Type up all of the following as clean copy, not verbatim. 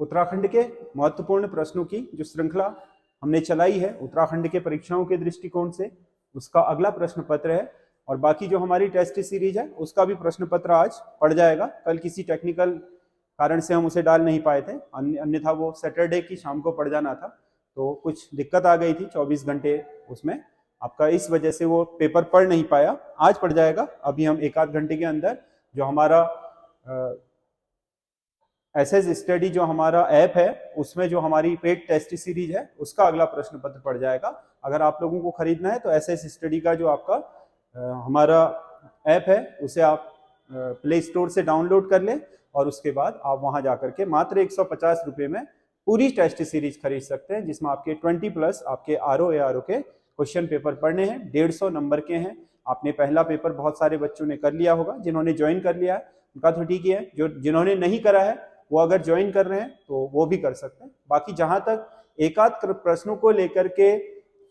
उत्तराखंड के महत्वपूर्ण प्रश्नों की जो श्रृंखला हमने चलाई है उत्तराखंड के परीक्षाओं के दृष्टिकोण से, उसका अगला प्रश्न पत्र है। और बाकी जो हमारी टेस्ट सीरीज है उसका भी प्रश्न पत्र आज पड़ जाएगा। कल किसी टेक्निकल कारण से हम उसे डाल नहीं पाए थे, अन्यथा वो सैटरडे की शाम को पड़ जाना था, तो कुछ दिक्कत आ गई थी 24 घंटे उसमें आपका, इस वजह से वो पेपर पढ़ नहीं पाया। आज पड़ जाएगा। अभी हम एक आध घंटे के अंदर जो हमारा एसएस स्टडी जो हमारा ऐप है उसमें जो हमारी पेड टेस्ट सीरीज है उसका अगला प्रश्न पत्र पड़ जाएगा। अगर आप लोगों को खरीदना है तो एसएस स्टडी का जो आपका हमारा ऐप है उसे आप प्ले स्टोर से डाउनलोड कर लें और उसके बाद आप वहां जाकर के मात्र 150 रुपये में पूरी टेस्ट सीरीज खरीद सकते हैं, जिसमें आपके 20+ आपके आरओ के क्वेश्चन पेपर पढ़ने हैं। 150 नंबर के हैं। आपने पहला पेपर बहुत सारे बच्चों ने कर लिया होगा, जिन्होंने ज्वाइन कर लिया है उनका तो ठीक ही है, जो जिन्होंने नहीं करा है वो अगर ज्वाइन कर रहे हैं तो वो भी कर सकते हैं। बाकी जहां तक एकाध प्रश्नों को लेकर के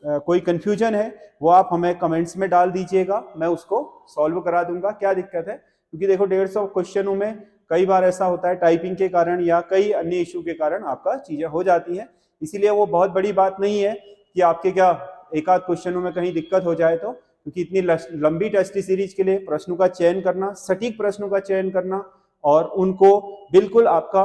कोई कंफ्यूजन है वो आप हमें कमेंट्स में डाल दीजिएगा, मैं उसको सॉल्व करा दूंगा। क्या दिक्कत है, क्योंकि देखो 150 क्वेश्चनों में कई बार ऐसा होता है टाइपिंग के कारण या कई अन्य इशू के कारण आपका चीजें हो जाती हैं, इसीलिए वो बहुत बड़ी बात नहीं है कि आपके क्या एक आध क्वेश्चनों में कहीं दिक्कत हो जाए तो, क्योंकि इतनी लंबी टेस्ट सीरीज के लिए प्रश्नों का चयन करना, सटीक प्रश्नों का चयन करना और उनको बिल्कुल आपका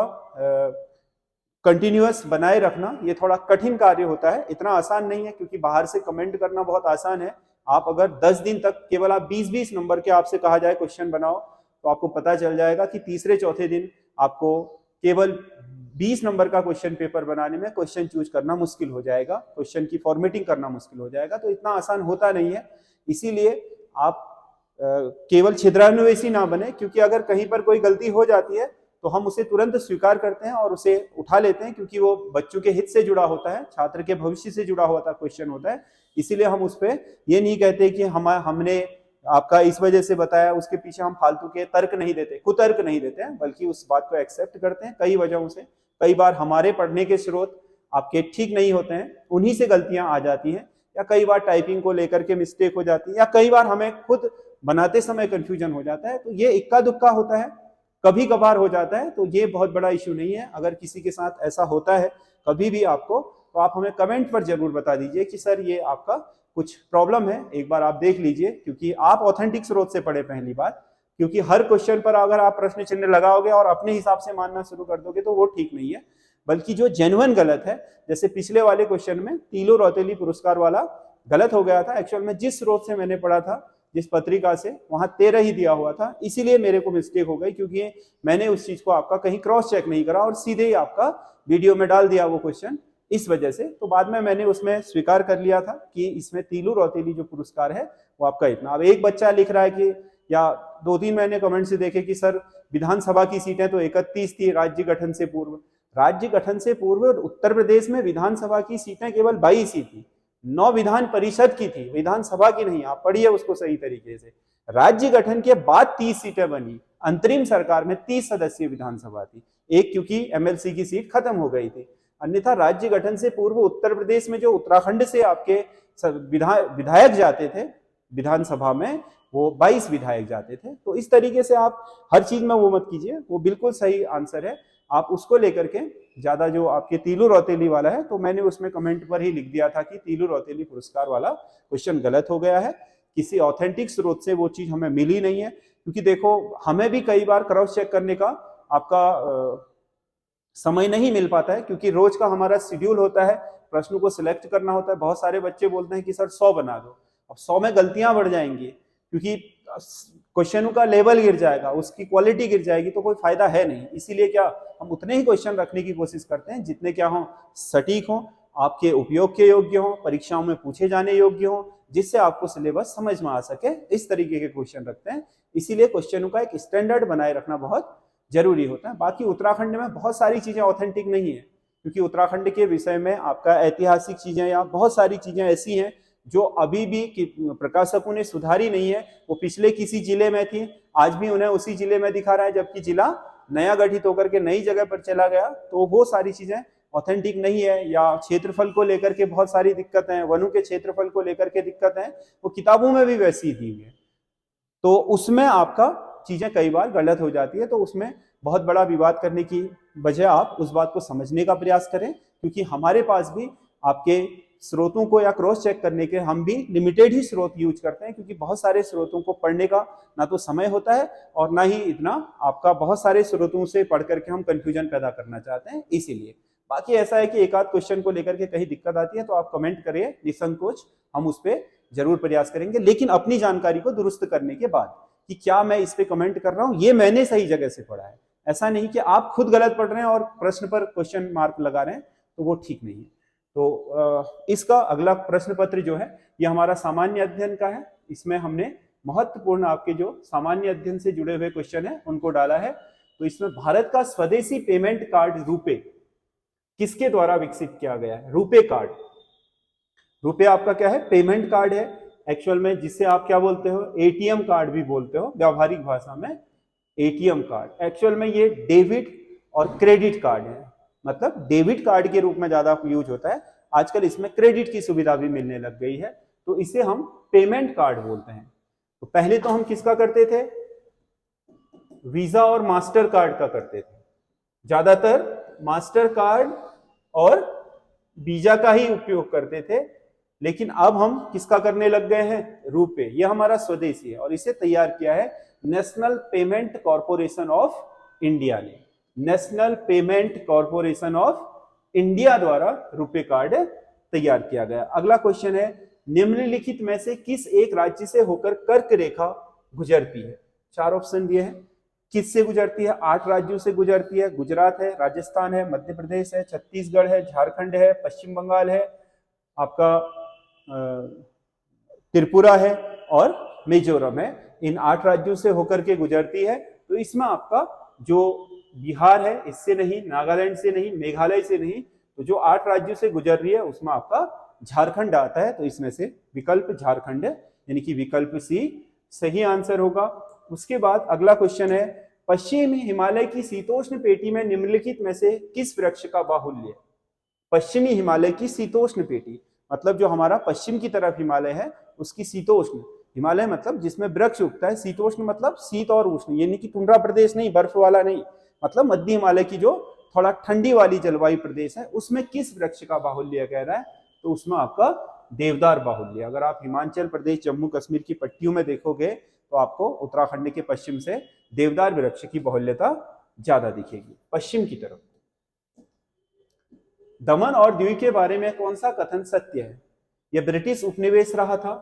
कंटिन्यूअस बनाए रखना, ये थोड़ा कठिन कार्य होता है, इतना आसान नहीं है। क्योंकि बाहर से कमेंट करना बहुत आसान है, आप अगर 10 दिन तक केवल आप 20-20 नंबर के आपसे कहा जाए क्वेश्चन बनाओ तो आपको पता चल जाएगा कि तीसरे चौथे दिन आपको केवल 20 नंबर का क्वेश्चन पेपर बनाने में क्वेश्चन चूज करना मुश्किल हो जाएगा, क्वेश्चन की फॉर्मेटिंग करना मुश्किल हो जाएगा, तो इतना आसान होता नहीं है। इसीलिए आप केवल छिद्रान्वेषी ना बने, क्योंकि अगर कहीं पर कोई गलती हो जाती है तो हम उसे तुरंत स्वीकार करते हैं और उसे उठा लेते हैं, क्योंकि वो बच्चों के हित से जुड़ा होता है, छात्र के भविष्य से जुड़ा हुआ क्वेश्चन होता है। इसीलिए हम उस पर ये नहीं कहते कि हमने आपका इस वजह से बताया, उसके पीछे हम फालतू के तर्क नहीं देते, कुतर्क नहीं देते हैं, बल्कि उस बात को एक्सेप्ट करते हैं कई वजहों से। कई बार हमारे पढ़ने के स्रोत आपके ठीक नहीं होते हैं, उन्हीं से गलतियां आ जाती हैं, या कई बार टाइपिंग को लेकर के मिस्टेक हो जाती है, या कई बार हमें खुद बनाते समय कंफ्यूजन हो जाता है, तो ये इक्का दुक्का होता है, कभी कभार हो जाता है, तो ये बहुत बड़ा इश्यू नहीं है। अगर किसी के साथ ऐसा होता है कभी भी आपको, तो आप हमें कमेंट पर जरूर बता दीजिए कि सर ये आपका कुछ प्रॉब्लम है, एक बार आप देख लीजिए, क्योंकि आप ऑथेंटिक स्रोत से पढ़े पहली बात। क्योंकि हर क्वेश्चन पर अगर आप प्रश्न चिन्ह लगाओगे और अपने हिसाब से मानना शुरू कर दोगे तो वो ठीक नहीं है, बल्कि जो जेन्युइन गलत है, जैसे पिछले वाले क्वेश्चन में तीलो रौतेली पुरस्कार वाला गलत हो गया था। एक्चुअल में जिस स्रोत से मैंने पढ़ा था, जिस पत्रिका से, वहां 13 ही दिया हुआ था, इसीलिए मेरे को मिस्टेक हो गई, क्योंकि मैंने उस चीज को आपका कहीं क्रॉस चेक नहीं करा और सीधे ही आपका वीडियो में डाल दिया वो क्वेश्चन, इस वजह से। तो बाद में मैंने उसमें स्वीकार कर लिया था कि इसमें तीलू रौतेली जो पुरस्कार है वो आपका इतना। अब एक बच्चा लिख रहा है कि, या 2-3 मैंने कमेंट से देखे कि सर विधानसभा की सीटें तो 31 थी राज्य गठन से पूर्व। राज्य गठन से पूर्व उत्तर प्रदेश में विधानसभा की सीटें केवल 22 ही थी, 9 विधान परिषद की थी, विधानसभा की नहीं। आप पढ़िए उसको सही तरीके से। राज्य गठन के बाद 30 सीटें बनी, अंतरिम सरकार में 30 सदस्यीय विधानसभा थी, एक क्योंकि एमएलसी की सीट खत्म हो गई थी। अन्यथा राज्य गठन से पूर्व उत्तर प्रदेश में जो उत्तराखंड से आपके विधायक जाते थे विधानसभा में, वो 22 विधायक जाते थे। तो इस तरीके से आप हर चीज में वो मत कीजिए, वो बिल्कुल सही आंसर है, आप उसको लेकर के ज्यादा जो आपके तीलू रौतेली वाला है, तो मैंने उसमें कमेंट पर ही लिख दिया था कि तीलू रौतेली पुरस्कार वाला क्वेश्चन गलत हो गया है, किसी ऑथेंटिक स्रोत से वो चीज हमें मिली नहीं है। क्योंकि देखो हमें भी कई बार क्रॉस चेक करने का आपका समय नहीं मिल पाता है, क्योंकि रोज का हमारा शेड्यूल होता है, प्रश्नों को सिलेक्ट करना होता है। बहुत सारे बच्चे बोलते हैं कि सर 100 बना दो, अब 100 में गलतियां बढ़ जाएंगी, क्योंकि क्वेश्चनों का लेवल गिर जाएगा, उसकी क्वालिटी गिर जाएगी, तो कोई फायदा है नहीं। इसीलिए क्या हम उतने ही क्वेश्चन रखने की कोशिश करते हैं जितने क्या हो, सटीक हो, आपके उपयोग के योग्य हो, परीक्षाओं में पूछे जाने योग्य हो, जिससे आपको सिलेबस समझ में आ सके, इस तरीके के क्वेश्चन रखते हैं। इसीलिए क्वेश्चनों का एक स्टैंडर्ड बनाए रखना बहुत जरूरी होता है। बाकी उत्तराखंड में बहुत सारी चीजें ऑथेंटिक नहीं है, क्योंकि उत्तराखंड के विषय में आपका ऐतिहासिक चीजें या बहुत सारी चीजें ऐसी हैं जो अभी भी प्रकाशकों ने सुधारी नहीं है। वो पिछले किसी जिले में थी, आज भी उन्हें उसी जिले में दिखा रहा है, जबकि जिला नया गठित होकर के नई जगह पर चला गया। तो वो सारी चीजें ऑथेंटिक नहीं है। या क्षेत्रफल को लेकर के बहुत सारी दिक्कतें हैं, वनों के क्षेत्रफल को लेकर के दिक्कत है, वो किताबों में भी वैसी दी हुई है, तो उसमें आपका चीजें कई बार गलत हो जाती है, तो उसमें बहुत बड़ा विवाद करने की वजह आप उस बात को समझने का प्रयास करें, क्योंकि हमारे पास भी आपके स्रोतों को या क्रॉस चेक करने के हम भी लिमिटेड ही स्रोत यूज करते हैं, क्योंकि बहुत सारे स्रोतों को पढ़ने का ना तो समय होता है और ना ही इतना आपका बहुत सारे स्रोतों से पढ़ करके हम कंफ्यूजन पैदा करना चाहते हैं, इसीलिए। बाकी ऐसा है कि एक आध क्वेश्चन को लेकर के कहीं दिक्कत आती है तो आप कमेंट करिए निसंकोच, हम उस पर जरूर प्रयास करेंगे, लेकिन अपनी जानकारी को दुरुस्त करने के बाद कि क्या मैं इस पे कमेंट कर रहा हूं ये मैंने सही जगह से पढ़ा है, ऐसा नहीं कि आप खुद गलत पढ़ रहे हैं और प्रश्न पर क्वेश्चन मार्क लगा रहे हैं, तो वो ठीक नहीं है। तो इसका अगला प्रश्न पत्र जो है ये हमारा सामान्य अध्ययन का है। इसमें हमने महत्वपूर्ण आपके जो सामान्य अध्ययन से जुड़े हुए क्वेश्चन है उनको डाला है। तो इसमें भारत का स्वदेशी पेमेंट कार्ड रुपे किसके द्वारा विकसित किया गया है? रुपे कार्ड। रुपे आपका क्या है? पेमेंट कार्ड है एक्चुअल में, जिसे आप क्या बोलते हो? एटीएम कार्ड भी बोलते हो व्यावहारिक भाषा में, एटीएम कार्ड। एक्चुअल में ये डेबिट और क्रेडिट कार्ड है, मतलब डेबिट कार्ड के रूप में ज्यादा यूज होता है, आजकल इसमें क्रेडिट की सुविधा भी मिलने लग गई है, तो इसे हम पेमेंट कार्ड बोलते हैं। तो पहले तो हम किसका करते थे? वीजा और मास्टर कार्ड का करते थे, ज्यादातर मास्टर कार्ड और वीजा का ही उपयोग करते थे, लेकिन अब हम किसका करने लग गए हैं? रुपे। यह हमारा स्वदेशी है और इसे तैयार किया है National Payment Corporation of India ने। National Payment Corporation of India द्वारा रुपे कार्ड तैयार किया गया। अगला क्वेश्चन है, निम्नलिखित में से किस एक राज्य से होकर कर्क रेखा गुजरती है? चार ऑप्शन दिए हैं, किससे गुजरती है? 8 राज्यों से गुजरती है। गुजरात है, राजस्थान है, मध्य प्रदेश है, छत्तीसगढ़ है, झारखंड है, पश्चिम बंगाल है, आपका त्रिपुरा है और मिजोरम है। इन 8 राज्यों से होकर के गुजरती है। तो इसमें आपका जो बिहार है इससे नहीं, नागालैंड से नहीं, मेघालय से नहीं, तो जो 8 राज्यों से गुजर रही है उसमें आपका झारखंड आता है। तो इसमें से विकल्प झारखंड है, यानी कि विकल्प सी सही आंसर होगा। उसके बाद अगला क्वेश्चन है, पश्चिमी हिमालय की शीतोष्ण पेटी में निम्नलिखित में से किस वृक्ष का बाहुल्य? पश्चिमी हिमालय की शीतोष्ण पेटी मतलब जो हमारा पश्चिम की तरफ हिमालय है उसकी शीतोष्ण, हिमालय मतलब जिसमें वृक्ष उगता है, शीतोष्ण मतलब शीत और उष्ण, यानी कि टुंड्रा प्रदेश नहीं, बर्फ वाला नहीं, मतलब मध्य हिमालय की जो थोड़ा ठंडी वाली जलवायु प्रदेश है उसमें किस वृक्ष का बाहुल्य कह रहा है? तो उसमें आपका देवदार बाहुल्य। अगर आप हिमाचल प्रदेश, जम्मू कश्मीर की पट्टियों में देखोगे तो आपको उत्तराखंड के पश्चिम से देवदार वृक्ष की बाहुल्यता ज्यादा दिखेगी पश्चिम की तरफ। दमन और दीव के बारे में कौन सा कथन सत्य है? यह ब्रिटिश उपनिवेश रहा था,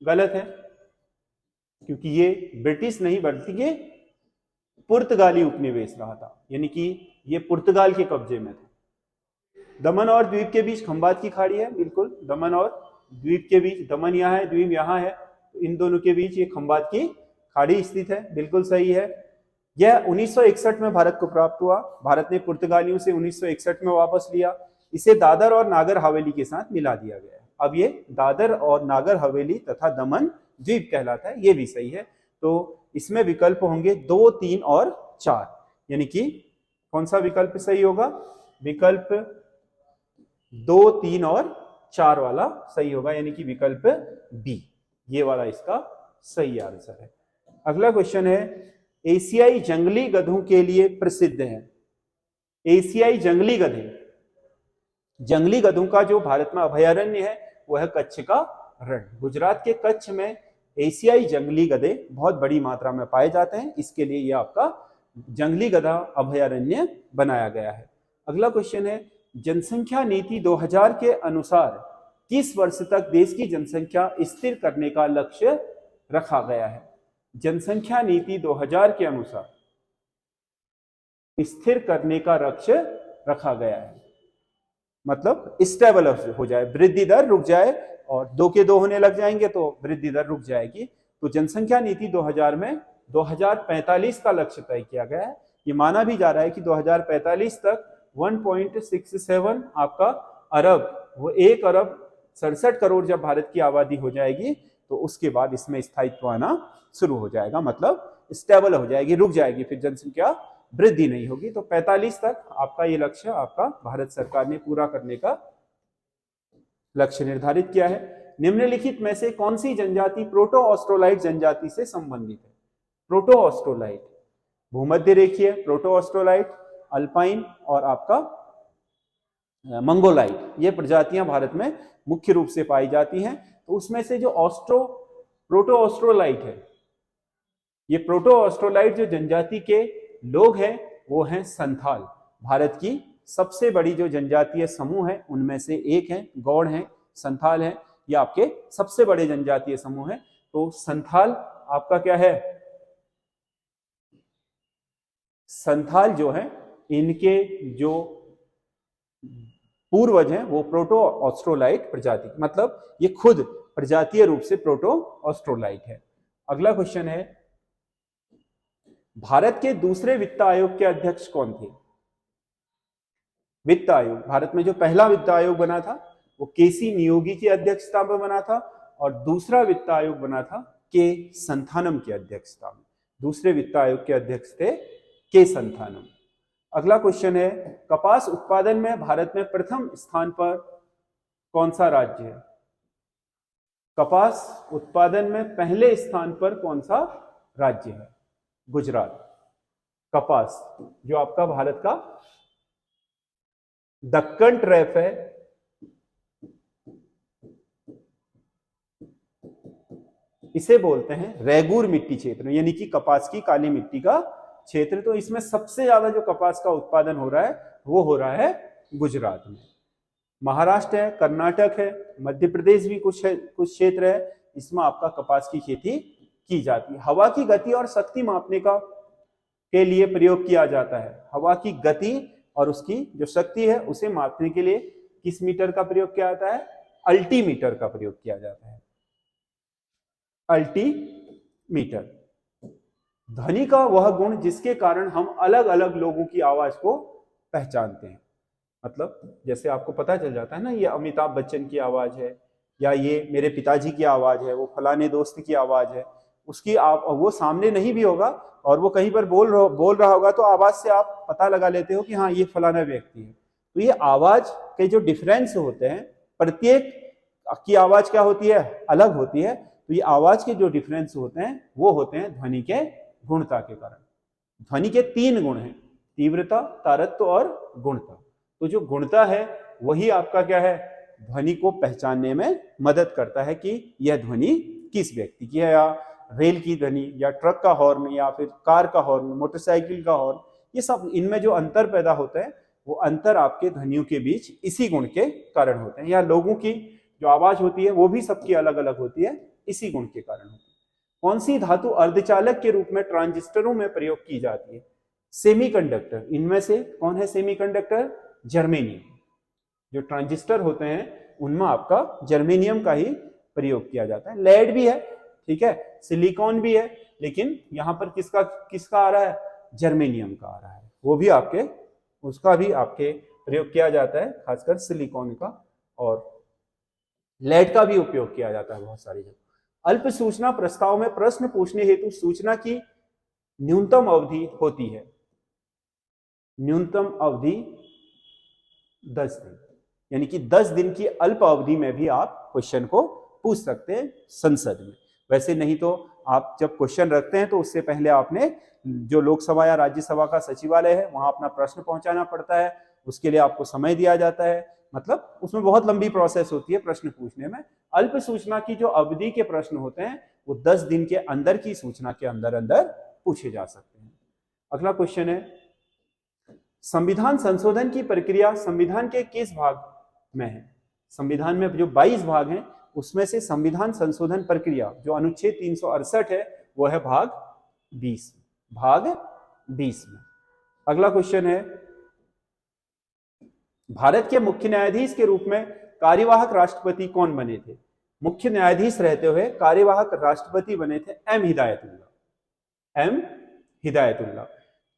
गलत है, क्योंकि ये ब्रिटिश नहीं बल्कि ये पुर्तगाली उपनिवेश रहा था, यानी कि ये पुर्तगाल के कब्जे में था। दमन और द्वीप के बीच खंबात की खाड़ी है, बिल्कुल, दमन और द्वीप के बीच, दमन यहाँ है, द्वीप यहाँ है, तो इन दोनों के बीच ये खंबात की खाड़ी स्थित है, बिल्कुल सही है। यह 1961 में भारत को प्राप्त हुआ, भारत ने पुर्तगालियों से 1961 में वापस लिया। इसे दादर और नागर हवेली के साथ मिला दिया गया है। अब ये दादर और नागर हवेली तथा दमन द्वीप कहलाता है, ये भी सही है। तो इसमें विकल्प होंगे 2, 3 और 4, यानी कि कौन सा विकल्प सही होगा? विकल्प 2, 3 और 4 वाला सही होगा, यानी कि विकल्प बी, ये वाला इसका सही आंसर है। अगला क्वेश्चन है, एशियाई जंगली गधों के लिए प्रसिद्ध है। एशियाई जंगली गधे, जंगली गधों का जो भारत में अभयारण्य है वो है कच्छ का रण। गुजरात के कच्छ में एशियाई जंगली गधे बहुत बड़ी मात्रा में पाए जाते हैं, इसके लिए यह आपका जंगली गधा अभयारण्य बनाया गया है। अगला क्वेश्चन है, जनसंख्या नीति 2000 के अनुसार किस वर्ष तक देश की जनसंख्या स्थिर करने का लक्ष्य रखा गया है? जनसंख्या नीति 2000 के अनुसार स्थिर करने का लक्ष्य रखा गया है, मतलब स्टेबल हो जाए, वृद्धि दर रुक जाए, और 2 के 2 होने लग जाएंगे तो वृद्धि दर रुक जाएगी। तो जनसंख्या नीति 2000 में 2045 का लक्ष्य तय किया गया है। ये माना भी जा रहा है कि 2045 तक 1.67 आपका अरब, वो 1 अरब 67 करोड़ जब भारत की आबादी हो जाएगी तो उसके बाद इसमें स्थायित्व आना शुरू हो जाएगा, मतलब स्टेबल हो जाएगी, रुक जाएगी, फिर जनसंख्या वृद्धि नहीं होगी। तो 45 तक आपका ये लक्ष्य आपका भारत सरकार ने पूरा करने का लक्ष्य निर्धारित किया है। निम्नलिखित में से कौन सी जनजाति प्रोटो ऑस्ट्रोलाइट जनजाति से संबंधित है? प्रोटो ऑस्ट्रोलाइट, भूमध्य रेखीय प्रोटो ऑस्ट्रोलाइट, अल्पाइन और आपका मंगोलाइट, ये प्रजातियां भारत में मुख्य रूप से पाई जाती हैं। तो उसमें से जो प्रोटो ऑस्ट्रोलाइट है, ये प्रोटो ऑस्ट्रोलाइट जो जनजाति के लोग हैं वो हैं संथाल। भारत की सबसे बड़ी जो जनजातीय समूह है उनमें से एक है, गौड़ है, संथाल है, ये आपके सबसे बड़े जनजातीय समूह है। तो संथाल आपका क्या है, संथाल जो है इनके जो पूर्वज हैं वो प्रोटो ऑस्ट्रोलाइट प्रजाति, मतलब ये खुद प्रजातीय रूप से प्रोटो ऑस्ट्रोलाइट है। अगला क्वेश्चन है, भारत के दूसरे वित्त आयोग के अध्यक्ष कौन थे? वित्त आयोग, भारत में जो पहला वित्त आयोग बना था वो केसी नियोगी की अध्यक्षता में बना था, और दूसरा वित्त आयोग बना था के संथानम की अध्यक्षता में। दूसरे वित्त आयोग के अध्यक्ष थे के संथानम। अगला क्वेश्चन है, कपास उत्पादन में भारत में प्रथम स्थान पर कौन सा राज्य है? कपास उत्पादन में पहले स्थान पर कौन सा राज्य है? गुजरात। कपास जो आपका भारत का दक्कन ट्रैप है, इसे बोलते हैं रैगूर मिट्टी क्षेत्र, यानी कि कपास की काली मिट्टी का क्षेत्र। तो इसमें सबसे ज्यादा जो कपास का उत्पादन हो रहा है वो हो रहा है गुजरात में। महाराष्ट्र है, कर्नाटक है, मध्य प्रदेश भी कुछ क्षेत्र है, इसमें आपका कपास की खेती की जाती है। हवा की गति और शक्ति मापने का के लिए प्रयोग किया जाता है। हवा की गति और उसकी जो शक्ति है उसे मापने के लिए किस मीटर का प्रयोग किया जाता है? अल्टीमीटर का प्रयोग किया जाता है। अल्टीमीटर। ध्वनि का वह गुण जिसके कारण हम अलग अलग लोगों की आवाज को पहचानते हैं। मतलब जैसे आपको पता चल जाता है ना, ये अमिताभ बच्चन की आवाज है, या ये मेरे पिताजी की आवाज है, वो फलाने दोस्त की आवाज है। उसकी वो सामने नहीं भी होगा और वो कहीं पर बोल रहा होगा तो आवाज से आप पता लगा लेते हो कि हाँ ये फलाना व्यक्ति है। तो ये आवाज के जो डिफरेंस होते हैं, प्रत्येक की आवाज क्या होती है? अलग होती है। तो ये आवाज के जो डिफरेंस होते हैं वो होते हैं ध्वनि के गुणता के कारण। ध्वनि के 3 गुण हैं, तीव्रता, तारत्व और गुणता। तो जो गुणता है वही आपका क्या है? ध्वनि को पहचानने में मदद करता है कि यह ध्वनि किस व्यक्ति की है, या रेल की ध्वनि, या ट्रक का हॉर्न, या फिर कार का हॉर्न, मोटरसाइकिल का हॉर्न, ये सब इनमें जो अंतर पैदा होता है वो अंतर आपके ध्वनियों के बीच इसी गुण के कारण होते हैं। या लोगों की जो आवाज होती है वो भी सबकी अलग अलग होती है, इसी गुण के कारण होती है। कौन सी धातु अर्धचालक के रूप में ट्रांजिस्टरों में प्रयोग की जाती है? सेमीकंडक्टर। इनमें से कौन है सेमीकंडक्टर? जर्मेनियम। जो ट्रांजिस्टर होते हैं उनमें आपका जर्मेनियम का ही प्रयोग किया जाता है। लेड भी है, ठीक है, सिलिकॉन भी है, लेकिन यहां पर किसका आ रहा है? जर्मेनियम का आ रहा है। वो भी आपके, उसका भी आपके प्रयोग किया जाता है, खासकर सिलिकॉन का, और लेड का भी उपयोग किया जाता है बहुत सारी जगह। अल्प सूचना प्रस्ताव में प्रश्न पूछने हेतु सूचना की न्यूनतम अवधि होती है। न्यूनतम अवधि 10 दिन, यानी कि 10 दिन की अल्प अवधि में भी आप क्वेश्चन को पूछ सकते हैं संसद में। वैसे नहीं तो आप जब क्वेश्चन रखते हैं तो उससे पहले आपने जो लोकसभा या राज्यसभा का सचिवालय है वहां अपना प्रश्न पहुंचाना पड़ता है, उसके लिए आपको समय दिया जाता है। मतलब उसमें बहुत लंबी प्रोसेस होती है प्रश्न पूछने में। अल्प सूचना की जो अवधि के प्रश्न होते हैं वो 10 दिन के अंदर की सूचना के अंदर अंदर पूछे जा सकते हैं। अगला क्वेश्चन है, संविधान संशोधन की प्रक्रिया संविधान के किस भाग में है? संविधान में जो 22 भाग हैं उसमें से संविधान संशोधन प्रक्रिया जो अनुच्छेद 368 है वो है भाग 20 में। अगला क्वेश्चन है, भारत के मुख्य न्यायाधीश के रूप में कार्यवाहक राष्ट्रपति कौन बने थे? मुख्य न्यायाधीश रहते हुए कार्यवाहक राष्ट्रपति बने थे एम हिदायतुल्ला।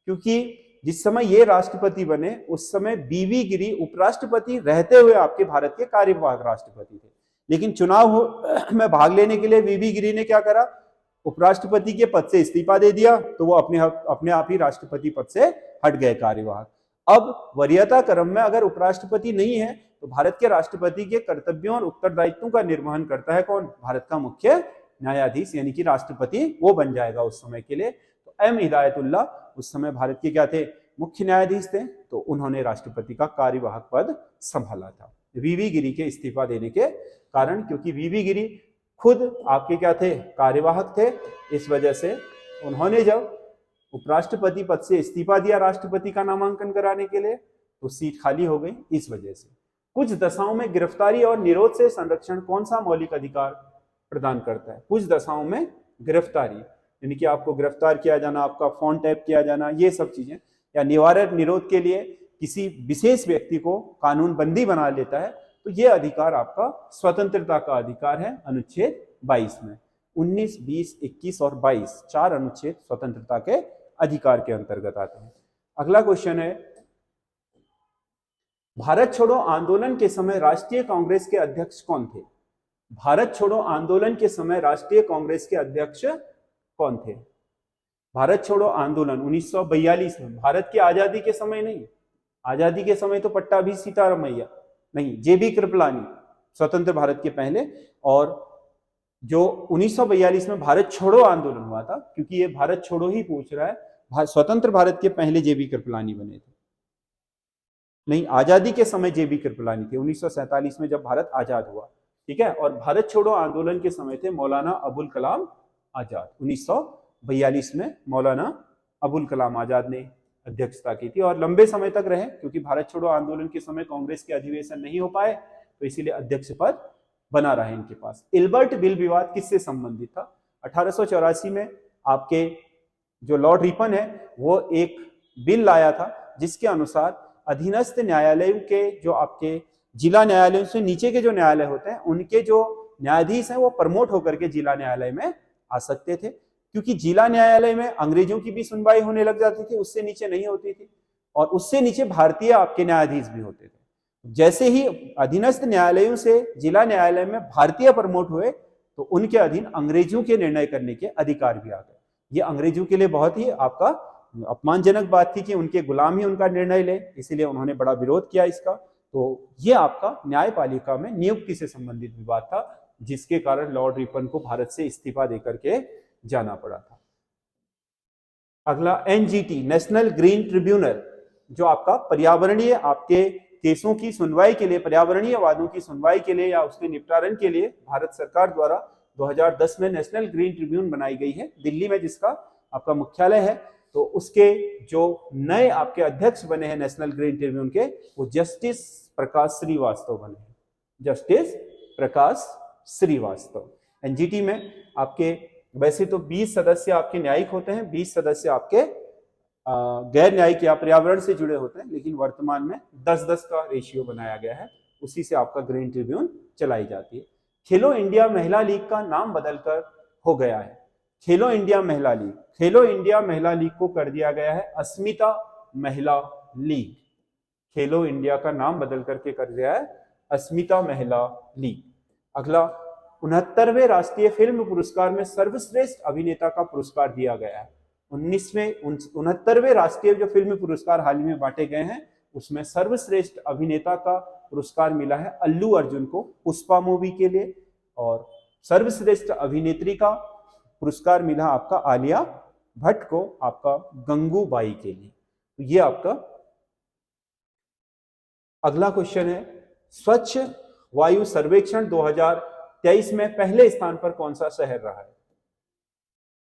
क्योंकि जिस समय ये राष्ट्रपति बने उस समय बीवी गिरी उपराष्ट्रपति रहते हुए आपके भारत के कार्यवाहक राष्ट्रपति थे। लेकिन चुनाव में भाग लेने के लिए बीवी गिरी ने क्या करा? उपराष्ट्रपति के पद से इस्तीफा दे दिया, तो वो अपने आप ही राष्ट्रपति पद से हट गए कार्यवाहक। अब वरीयता क्रम में अगर उपराष्ट्रपति नहीं है तो भारत के राष्ट्रपति के कर्तव्यों और उत्तरदायित्वों का निर्वहन करता है कौन? भारत का मुख्य न्यायाधीश, यानी कि राष्ट्रपति वो बन जाएगा उस समय के लिए। तो एम हिदायतुल्ला उस समय भारत के क्या थे? मुख्य न्यायाधीश थे, तो उन्होंने राष्ट्रपति का कार्यवाहक पद संभाला था वीवी गिरी के इस्तीफा देने के कारण, क्योंकि वीवी गिरी खुद आपके क्या थे, कार्यवाहक थे। इस वजह से उन्होंने जब उपराष्ट्रपति पद से इस्तीफा दिया राष्ट्रपति का नामांकन कराने के लिए, तो सीट खाली हो गई। इस वजह से कुछ दशाओं में गिरफ्तारी और निरोध से संरक्षण कौन सा मौलिक अधिकार प्रदान करता है? कुछ दशाओं में गिरफ्तारी, यानी कि आपको गिरफ्तार किया जाना, आपका फोन टैप किया जाना, ये सब चीजें, या निवारक निरोध के लिए किसी विशेष व्यक्ति को कानून बंदी बना लेता है, तो ये अधिकार आपका स्वतंत्रता का अधिकार है अनुच्छेद 22 में। 19, 20, 21 और 22 चार अनुच्छेद स्वतंत्रता के अधिकार के अंतर्गत आते हैं। अगला क्वेश्चन है, भारत छोड़ो आंदोलन के समय राष्ट्रीय कांग्रेस के अध्यक्ष कौन थे? भारत छोड़ो आंदोलन के समय राष्ट्रीय कांग्रेस के अध्यक्ष कौन थे? भारत छोड़ो आंदोलन 1942 में, भारत की आजादी के समय नहीं, आजादी के समय तो पट्टाभी सीतारामैया नहीं, जेबी कृपलानी स्वतंत्र भारत के पहले, और जो 1942 में भारत छोड़ो आंदोलन हुआ था, क्योंकि ये भारत छोड़ो ही पूछ रहा है, स्वतंत्र भारत के पहले जेबी कृपलानी बने थे, नहीं आजादी के समय जेबी कृपलानी थे 1947 में जब भारत आजाद हुआ, ठीक है। और भारत छोड़ो आंदोलन के समय थे मौलाना अबुल कलाम आजाद, 1942 में मौलाना अबुल कलाम आजाद ने अध्यक्षता की थी और लंबे समय तक रहे, क्योंकि भारत छोड़ो आंदोलन के समय कांग्रेस के अधिवेशन नहीं हो पाए, तो इसीलिए अध्यक्ष पद बना रहा है इनके पास। इल्बर्ट बिल विवाद किससे संबंधित था? 1884 में आपके जो लॉर्ड रिपन है वो एक बिल लाया था, जिसके अनुसार अधीनस्थ न्यायालयों के जो आपके जिला न्यायालयों से नीचे के जो न्यायालय होते हैं, उनके जो न्यायाधीश हैं वो प्रमोट होकर के जिला न्यायालय में आ सकते थे, क्योंकि जिला न्यायालय में अंग्रेजों की भी सुनवाई होने लग जाती थी, उससे नीचे नहीं होती थी, और उससे नीचे भारतीय आपके न्यायाधीश भी होते थे। जैसे ही अधीनस्थ न्यायालयों से जिला न्यायालय में भारतीय प्रमोट हुए, तो उनके अधीन अंग्रेजों के निर्णय करने के अधिकार भी आ गए। ये अंग्रेजों के लिए बहुत ही आपका अपमानजनक बात थी कि उनके गुलाम ही उनका निर्णय ले, इसीलिए उन्होंने बड़ा विरोध किया इसका। तो ये आपका न्यायपालिका में नियुक्ति से संबंधित विवाद था, जिसके कारण लॉर्ड रिपन को भारत से इस्तीफा देकर के जाना पड़ा था। अगला एनजीटी, नेशनल ग्रीन ट्रिब्यूनल, जो आपका पर्यावरणीय आपके केसों की सुनवाई के लिए, पर्यावरणीय वादों की सुनवाई के लिए या उसके निपटारण के लिए भारत सरकार द्वारा 2010 में नेशनल ग्रीन ट्रिब्यूनल बनाई गई है दिल्ली में, जिसका आपका मुख्यालय है। तो उसके जो नए आपके अध्यक्ष बने हैं नेशनल ग्रीन ट्रिब्यूनल के, वो जस्टिस प्रकाश श्रीवास्तव बने हैं, जस्टिस प्रकाश श्रीवास्तव। एनजीटी में आपके वैसे तो 20 सदस्य आपके न्यायिक होते हैं, 20 सदस्य आपके गैर न्यायिक या पर्यावरण से जुड़े होते हैं, लेकिन वर्तमान में 10-10 का रेशियो बनाया गया है, उसी से आपका ग्रीन ट्रिब्यूनल चलाई जाती है। खेलो इंडिया महिला लीग का नाम बदलकर हो गया है खेलो इंडिया महिला लीग, खेलो इंडिया महिला लीग को कर दिया गया है अस्मिता महिला लीग। खेलो इंडिया का नाम बदल करके कर दिया है अस्मिता महिला लीग। अगला 69वें राष्ट्रीय फिल्म पुरस्कार में सर्वश्रेष्ठ अभिनेता का पुरस्कार दिया गया है। 69वें राष्ट्रीय जो फिल्म पुरस्कार हाल ही में बांटे गए हैं, उसमें सर्वश्रेष्ठ अभिनेता का पुरस्कार मिला है अल्लू अर्जुन को पुष्पा मूवी के लिए, और सर्वश्रेष्ठ अभिनेत्री का पुरस्कार मिला आपका आलिया भट्ट को आपका गंगूबाई के लिए। तो ये आपका अगला क्वेश्चन है, स्वच्छ वायु सर्वेक्षण 2023 में पहले स्थान पर कौन सा शहर रहा है?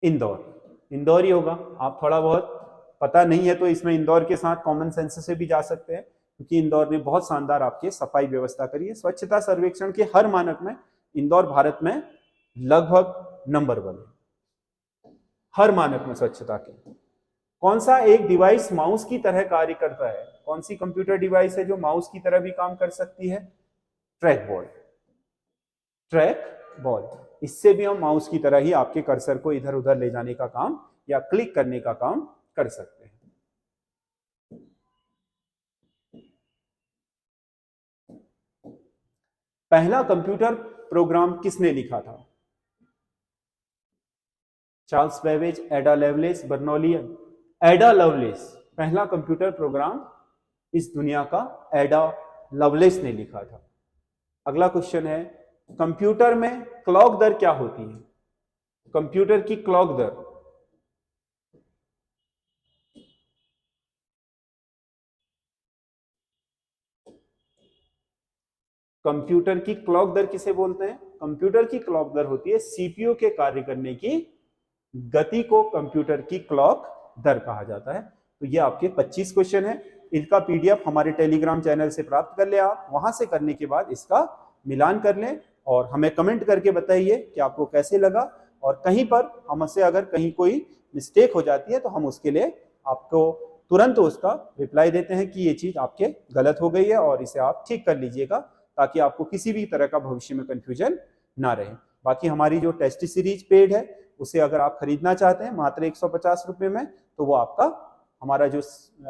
इंदौर, इंदौर ही होगा। आप थोड़ा बहुत पता नहीं है तो इसमें इंदौर के साथ कॉमन सेंस से भी जा सकते हैं, क्योंकि इंदौर ने बहुत शानदार आपके सफाई व्यवस्था करी है। स्वच्छता सर्वेक्षण के हर मानक में इंदौर भारत में लगभग नंबर 1 है, हर मानक में स्वच्छता के। कौन सा एक डिवाइस माउस की तरह कार्य करता है? कौन सी कंप्यूटर डिवाइस है जो माउस की तरह भी काम कर सकती है? Track ball, track ball. इससे भी हम माउस की तरह ही आपके कर्सर को इधर उधर ले जाने का काम या क्लिक करने का काम कर सकते हैं। पहला कंप्यूटर प्रोग्राम किसने लिखा था? Charles Babbage, Ada Lovelace, Bernoullian. Ada Lovelace, पहला कंप्यूटर प्रोग्राम इस दुनिया का एडा लवलेस ने लिखा था। अगला क्वेश्चन है, कंप्यूटर में क्लॉक दर क्या होती है? कंप्यूटर की क्लॉक दर कंप्यूटर की क्लॉक दर किसे बोलते हैं? कंप्यूटर की क्लॉक दर होती है सीपीयू के कार्य करने की गति को कंप्यूटर की क्लॉक दर कहा जाता है। तो ये आपके 25 क्वेश्चन है। इनका पीडीएफ हमारे टेलीग्राम चैनल से प्राप्त कर ले आप। वहां से करने के बाद इसका मिलान कर लें और हमें कमेंट करके बताइए कि आपको कैसे लगा, और कहीं पर हमसे अगर कहीं कोई मिस्टेक हो जाती है तो हम उसके लिए आपको तुरंत उसका रिप्लाई देते हैं कि ये चीज आपके गलत हो गई है और इसे आप ठीक कर लीजिएगा, ताकि आपको किसी भी तरह का भविष्य में कंफ्यूजन ना रहे। बाकी हमारी जो टेस्ट सीरीज पेड है उसे अगर आप खरीदना चाहते हैं मात्र 150 रुपए में, तो वो आपका हमारा जो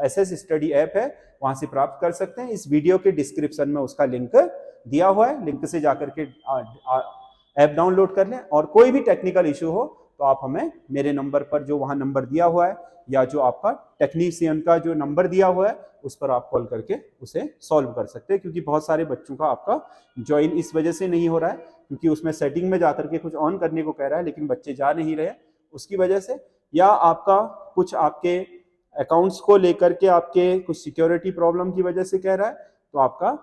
एसएस स्टडी ऐप है वहां से प्राप्त कर सकते हैं। इस वीडियो के डिस्क्रिप्शन में उसका लिंक दिया हुआ है, लिंक से जाकर के ऐप डाउनलोड कर लें। और कोई भी टेक्निकल इशू हो तो आप हमें मेरे नंबर पर, जो वहां नंबर दिया हुआ है या जो आपका टेक्नीशियन का जो नंबर दिया हुआ है उस पर आप कॉल करके उसे सॉल्व कर सकते हैं। क्योंकि बहुत सारे बच्चों का आपका ज्वाइन इस वजह से नहीं हो रहा है क्योंकि उसमें सेटिंग में जाकर के कुछ ऑन करने को कह रहा है लेकिन बच्चे जा नहीं रहे उसकी वजह से, या आपका कुछ आपके अकाउंट्स को लेकर के आपके कुछ सिक्योरिटी प्रॉब्लम की वजह से कह रहा है, तो आपका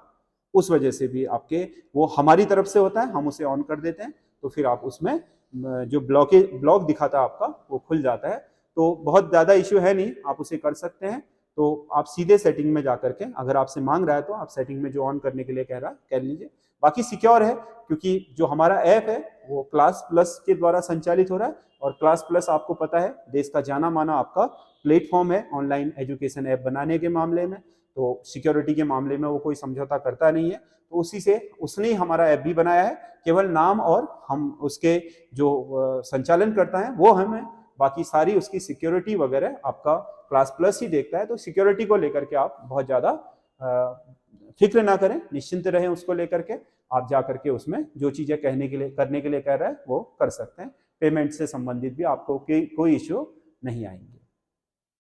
उस वजह से भी आपके वो हमारी तरफ से होता है, हम उसे ऑन कर देते हैं तो फिर आप उसमें जो ब्लॉक दिखाता है आपका वो खुल जाता है। तो बहुत ज़्यादा इश्यू है नहीं, आप उसे कर सकते हैं। तो आप सीधे सेटिंग में जाकर के, अगर आपसे मांग रहा है तो आप सेटिंग में जो ऑन करने के लिए कह रहा है कर लीजिए। बाकी सिक्योर है क्योंकि जो हमारा ऐप है वो क्लास प्लस के द्वारा संचालित हो रहा है, और क्लास प्लस आपको पता है देश का जाना माना आपका प्लेटफॉर्म है ऑनलाइन एजुकेशन ऐप बनाने के मामले में। तो सिक्योरिटी के मामले में वो कोई समझौता करता नहीं है, तो उसी से उसने ही हमारा ऐप भी बनाया है। केवल नाम और हम उसके जो संचालन करता है वो हमें, बाकी सारी उसकी सिक्योरिटी वगैरह आपका क्लास प्लस ही देखता है। तो सिक्योरिटी को लेकर के आप बहुत ज्यादा फिक्र ना करें, निश्चिंत रहें उसको लेकर के। आप जा करके उसमें जो चीजें कहने के लिए करने के लिए कह रहा है वो कर सकते हैं। पेमेंट से संबंधित भी आपको कोई इश्यू नहीं आएंगे।